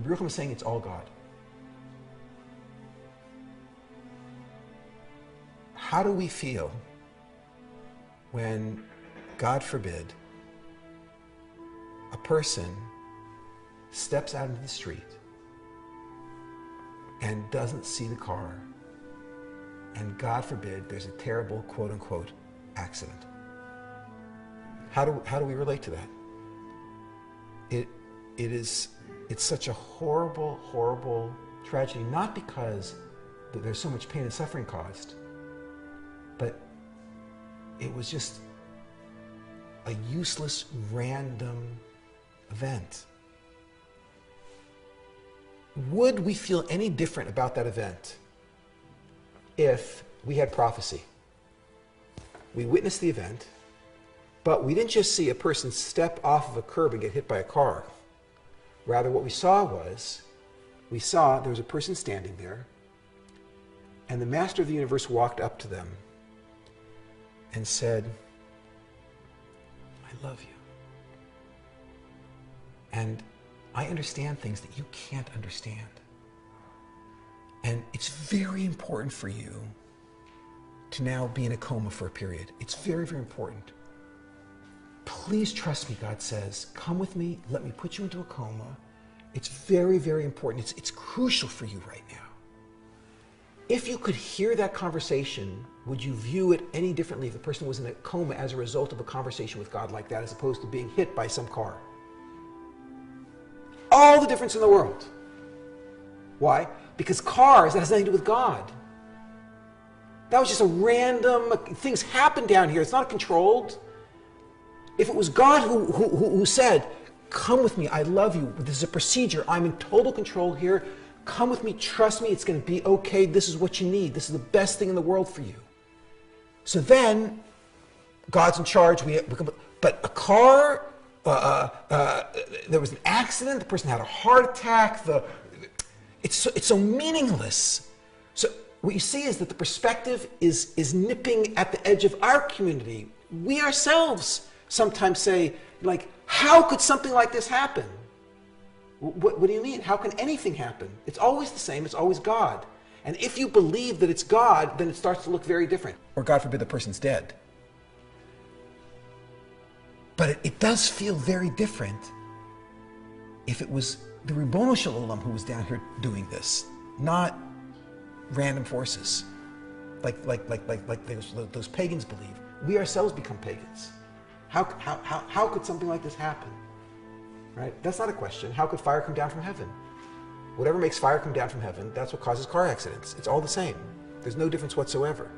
Rabbi Yerucham is saying it's all God. How do we feel when, God forbid, a person steps out into the street and doesn't see the car, and God forbid there's a terrible quote-unquote accident? How do we relate to that? It's such a horrible, horrible tragedy, not because there's so much pain and suffering caused, but it was just a useless, random event. Would we feel any different about that event if we had prophecy? We witnessed the event, but we didn't just see a person step off of a curb and get hit by a car. Rather, what we saw there was a person standing there, and the master of the universe walked up to them and said, I love you. And I understand things that you can't understand. And it's very important for you to now be in a coma for a period. It's very, very important. Please trust me, God says. Come with me. Let me put you into a coma. It's very, very important. It's crucial for you right now. If you could hear that conversation, would you view it any differently if the person was in a coma as a result of a conversation with God like that, as opposed to being hit by some car? All the difference in the world. Why? Because cars, that has nothing to do with God. That was just a random, things happen down here. It's not controlled. If it was God who said, come with me, I love you, this is a procedure, I'm in total control here, come with me, trust me, it's going to be okay, this is what you need, this is the best thing in the world for you. So then, God's in charge, but a car, there was an accident, the person had a heart attack, it's so meaningless. So what you see is that the perspective is nipping at the edge of our community. We ourselves sometimes say, like, how could something like this happen? What do you mean? How can anything happen? It's always the same. It's always God. And if you believe that it's God, then it starts to look very different. Or God forbid the person's dead. But it does feel very different if it was the Ribbono Shel Olam who was down here doing this, not random forces, like those pagans believe. We ourselves become pagans. How could something like this happen? Right? That's not a question. How could fire come down from heaven? Whatever makes fire come down from heaven, that's what causes car accidents. It's all the same. There's no difference whatsoever.